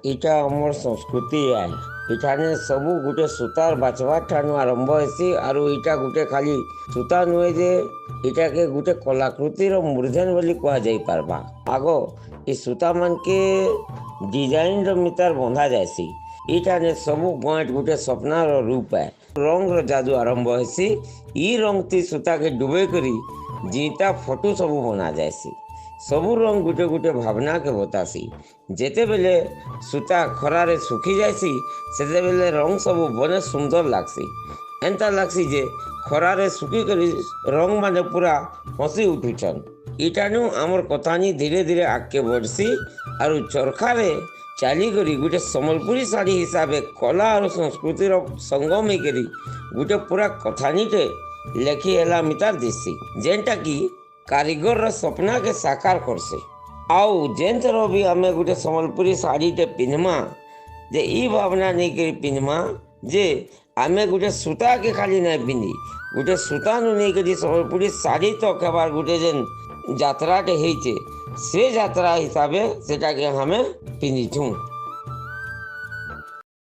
इटा आमर संस्कृति है। इठाने सबू गुटे सूतार बाचवा ठानु आरंभ हेसी आरु इटा गुटे खाली सूता नुहे जे इटा के गुटे कलाकृतिर मूर्धन बोली कह जाई पारबा। आगो इ सूता मान के डिजाइन रो मितार बंधा जायसी। इठाने सबू गॉइंट गुटे सपनार रूप है। रंग रो जादू आरंभ हेसी। इ रंग ती सूता के डुबे करी जीता फोटो सबू बना जायसी। सबू रंग गुटे गुटे भावना के बतासी। जेते बेले सूता खरारे सुखी जायसी सेते बेले रंग सबू बने सुंदर लागसी। एंता लागसी जे खरारे सुखी करी रंग माने पूरा हसी उठुछन। इटानु आमर कथानी धीरे धीरे आगे बढ़सी आरु चरखारे चाली करी गुटे सम्बलपुरी साड़ी हिसाब कला और संस्कृति संगम होकर गुटे पूरा कथानीटे लेखी हेला मितार दिसी जेनटा की कारीगर सपना के साकार करसे। आउ जेन थर भी आम गोटे सम्बलपुरी साड़ीटे पिन्हमा जे ई भावना नहीं कर पिन्हमा जे आम गोटे सूता के खाली नहीं पिंधि गोटे सूता नहीं कर सम्बलपुरी साड़ी तो कबार गोटे जेन यात्राटे होइचे से यात्रा हिसाब से हमें पिंधिछुँ।